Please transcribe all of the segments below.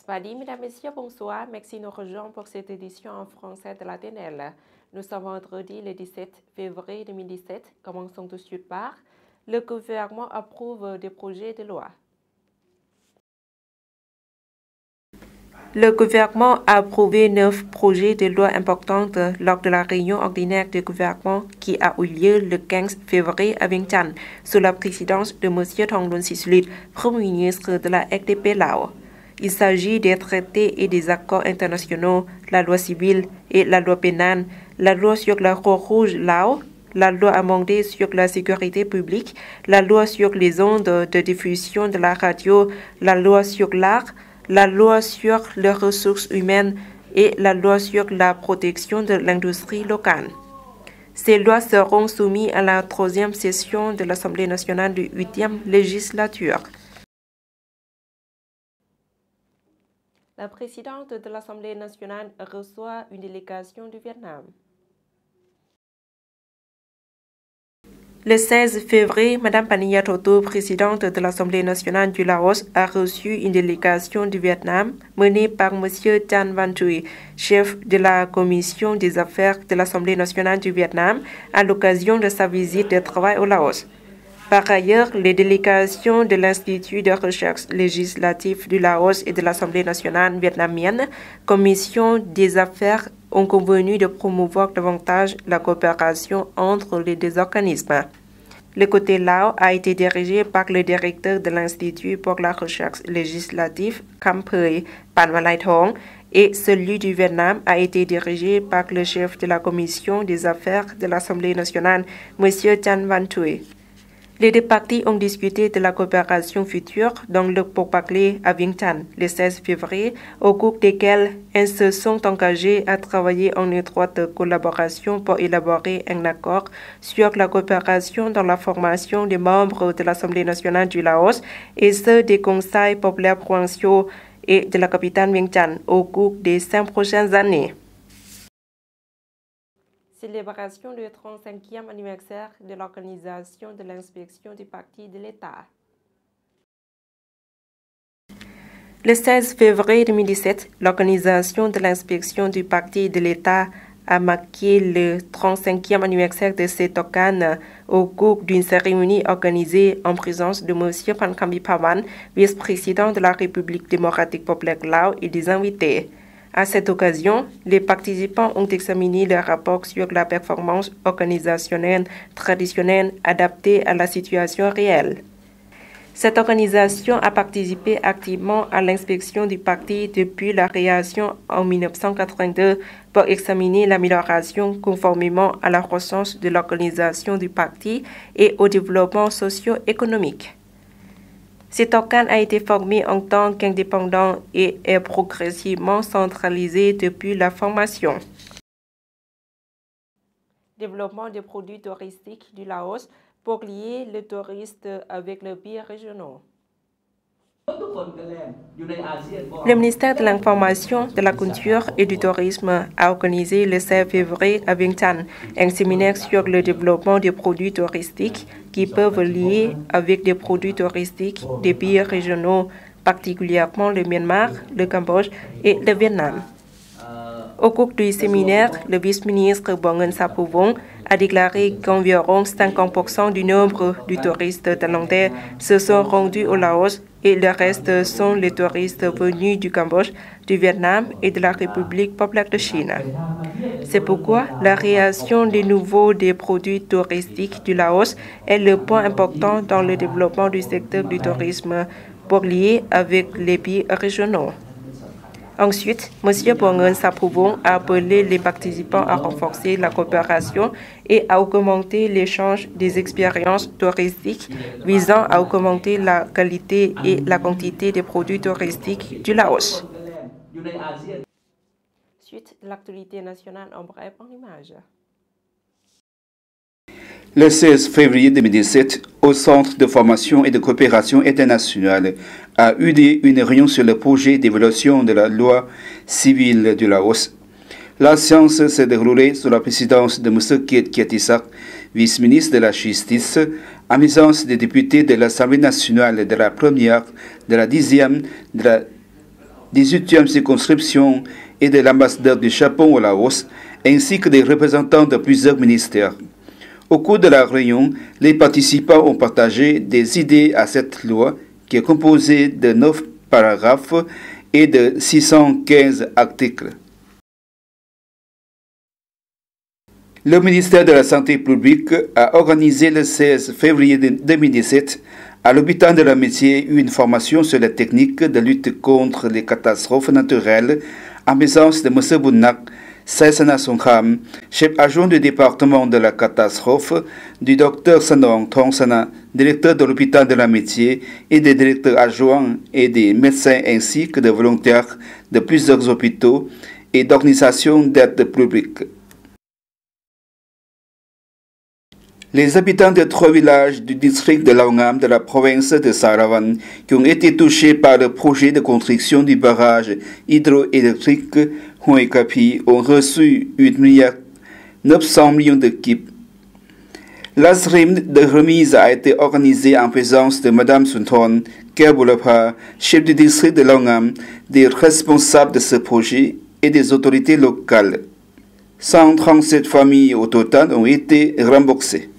Spadi, mesdames, messieurs, bonsoir. Merci de nous rejoindre pour cette édition en français de la TNL. Nous sommes vendredi le 17 février 2017. Commençons tout de suite par le gouvernement approuve des projets de loi. Le gouvernement a approuvé 9 projets de loi importants lors de la réunion ordinaire du gouvernement qui a eu lieu le 15 février à Vientiane, sous la présidence de M. Thongloun Sisoulith, Premier ministre de la RDP Lao. Il s'agit des traités et des accords internationaux, la loi civile et la loi pénale, la loi sur la Croix-Rouge Lao, la loi amendée sur la sécurité publique, la loi sur les ondes de diffusion de la radio, la loi sur l'art, la loi sur les ressources humaines et la loi sur la protection de l'industrie locale. Ces lois seront soumises à la 3e session de l'Assemblée nationale du 8e législature. La présidente de l'Assemblée nationale reçoit une délégation du Vietnam. Le 16 février, Mme Pania Toto, présidente de l'Assemblée nationale du Laos, a reçu une délégation du Vietnam menée par M. Chan Van Thuy, chef de la commission des affaires de l'Assemblée nationale du Vietnam, à l'occasion de sa visite de travail au Laos. Par ailleurs, les délégations de l'Institut de recherche législative du Laos et de l'Assemblée nationale vietnamienne, commission des affaires, ont convenu de promouvoir davantage la coopération entre les deux organismes. Le côté Lao a été dirigé par le directeur de l'Institut pour la recherche législative, Kampui Panwalai-Thong, et celui du Vietnam a été dirigé par le chef de la commission des affaires de l'Assemblée nationale, M. Chan Van Thuy. Les deux parties ont discuté de la coopération future dans le pourparlers à Vientiane le 16 février, au cours desquels elles se sont engagées à travailler en étroite collaboration pour élaborer un accord sur la coopération dans la formation des membres de l'Assemblée nationale du Laos et ceux des conseils populaires provinciaux et de la capitale Vientiane au cours des 5 prochaines années. Célébration du 35e anniversaire de l'organisation de l'inspection du Parti de l'État. Le 16 février 2017, l'organisation de l'inspection du Parti de l'État a marqué le 35e anniversaire de cet organe au cours d'une cérémonie organisée en présence de M. Phankam Viphawan, vice-président de la République démocratique populaire Lao et des invités. À cette occasion, les participants ont examiné le rapport sur la performance organisationnelle traditionnelle adaptée à la situation réelle. Cette organisation a participé activement à l'inspection du parti depuis la création en 1982 pour examiner l'amélioration conformément à la croissance de l'organisation du parti et au développement socio-économique. Cet organe a été formé en tant qu'indépendant et est progressivement centralisé depuis la formation. Développement des produits touristiques du Laos pour lier les touristes avec les pays régionaux. Le ministère de l'Information, de la Culture et du Tourisme a organisé le 16 février à Vientiane un séminaire sur le développement des produits touristiques qui peuvent lier avec des produits touristiques des pays régionaux, particulièrement le Myanmar, le Cambodge et le Vietnam. Au cours du séminaire, le vice-ministre Boongen Sapuvong a déclaré qu'environ 50% du nombre de touristes thaïlandais se sont rendus au Laos et le reste sont les touristes venus du Cambodge, du Vietnam et de la République populaire de Chine. C'est pourquoi la création de nouveau des produits touristiques du Laos est le point important dans le développement du secteur du tourisme pour lier avec les pays régionaux. Ensuite, M. Boongen Sapuvong a appelé les participants à renforcer la coopération et à augmenter l'échange des expériences touristiques visant à augmenter la qualité et la quantité des produits touristiques du Laos. Suite de l'actualité nationale en bref en images. Le 16 février 2017, au Centre de formation et de coopération internationale, a eu lieu une réunion sur le projet d'évaluation de la loi civile du Laos. La séance s'est déroulée sous la présidence de M. Kiet Kietisak, vice-ministre de la Justice, en présence des députés de l'Assemblée nationale de la première, de la 10e, de la 18e circonscription et de l'ambassadeur du Japon au Laos, ainsi que des représentants de plusieurs ministères. Au cours de la réunion, les participants ont partagé des idées à cette loi qui est composée de 9 paragraphes et de 615 articles. Le ministère de la Santé publique a organisé le 16 février 2017 à l'hôpital de l'Amitié une formation sur les techniques de lutte contre les catastrophes naturelles en présence de M. Bunnak Saisana Songham, chef adjoint du département de la catastrophe, du Dr Sanong Thongsana, directeur de l'hôpital de l'Amitié, et des directeurs adjoints et des médecins ainsi que des volontaires de plusieurs hôpitaux et d'organisations d'aide publique. Les habitants de 3 villages du district de Laongam de la province de Sarawak qui ont été touchés par le projet de construction du barrage hydroélectrique Huaykapi ont reçu 1,9 milliard de kip. La cérémonie de remise a été organisée en présence de Mme Sunthorn Kerbulapa, chef du district de Laongam, des responsables de ce projet et des autorités locales. 137 familles au total ont été remboursées.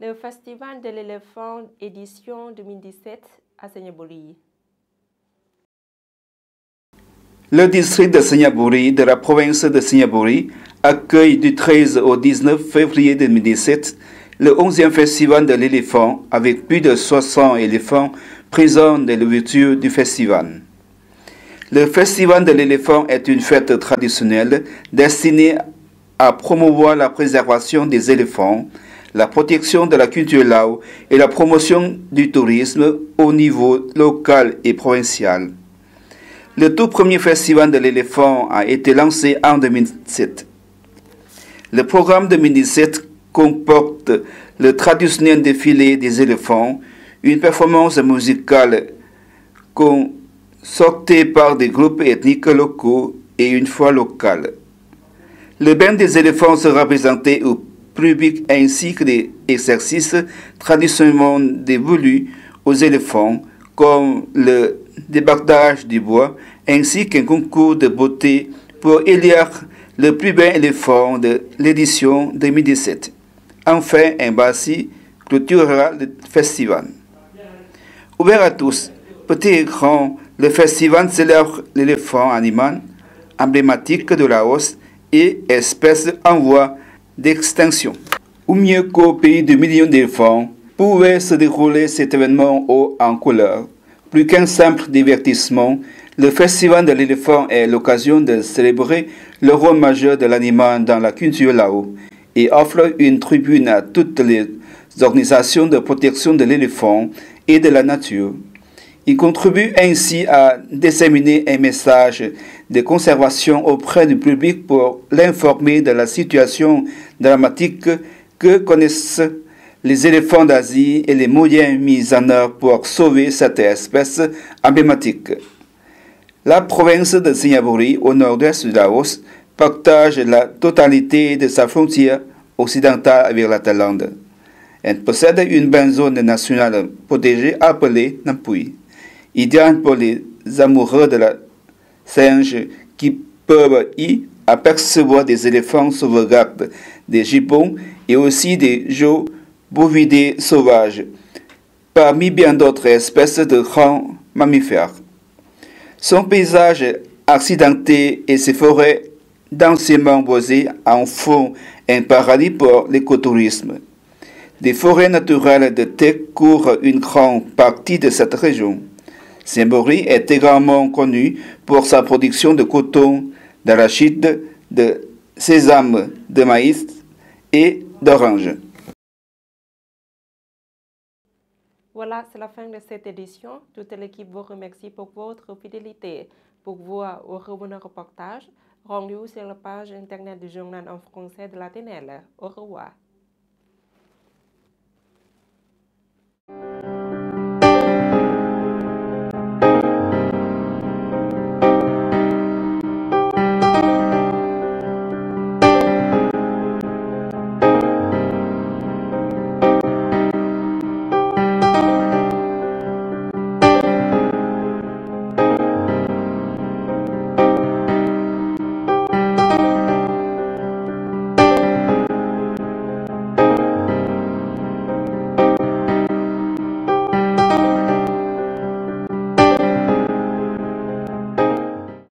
Le Festival de l'éléphant édition 2017 à Senyaburi. Le district de Senyaburi de la province de Senyaburi accueille du 13 au 19 février 2017 le 11e Festival de l'éléphant avec plus de 60 éléphants présents dès l'ouverture du festival. Le Festival de l'éléphant est une fête traditionnelle destinée à promouvoir la préservation des éléphants, la protection de la culture lao et la promotion du tourisme au niveau local et provincial. Le tout premier festival de l'éléphant a été lancé en 2007. Le programme 2017 comporte le traditionnel défilé des éléphants, une performance musicale consortée par des groupes ethniques locaux et une foire locale. Le bain des éléphants sera présenté au public ainsi que des exercices traditionnellement dévolus aux éléphants comme le débardage du bois ainsi qu'un concours de beauté pour élire le plus bel éléphant de l'édition 2017. Enfin, un bassi clôturera le festival. Ouvert à tous, petits et grands, le festival célèbre l'éléphant animal emblématique de Laos et espèce en voie d'extinction. Ou mieux qu'au pays de millions d'éléphants, pouvait se dérouler cet événement haut en couleur. Plus qu'un simple divertissement, le festival de l'éléphant est l'occasion de célébrer le rôle majeur de l'animal dans la culture lao et offre une tribune à toutes les organisations de protection de l'éléphant et de la nature. Il contribue ainsi à disséminer un message de conservation auprès du public pour l'informer de la situation dramatique que connaissent les éléphants d'Asie et les moyens mis en œuvre pour sauver cette espèce emblématique. La province de Senyaburi, au nord-ouest du Laos, partage la totalité de sa frontière occidentale avec la Thaïlande. Elle possède une belle zone nationale protégée appelée Nampui, idéale pour les amoureux de la singe qui peuvent y apercevoir des éléphants sauvegardes, des gibbons et aussi des geaux bovidés sauvages, parmi bien d'autres espèces de grands mammifères. Son paysage accidenté et ses forêts densément boisées en font un paradis pour l'écotourisme. Des forêts naturelles de thé couvrent une grande partie de cette région. Senyaburi est également connu pour sa production de coton, d'arachide, de sésame, de maïs et d'orange. Voilà, c'est la fin de cette édition. Toute l'équipe vous remercie pour votre fidélité. Pour voir ou revenir au reportage, rendez-vous sur la page internet du journal en français de la TNL. Au revoir.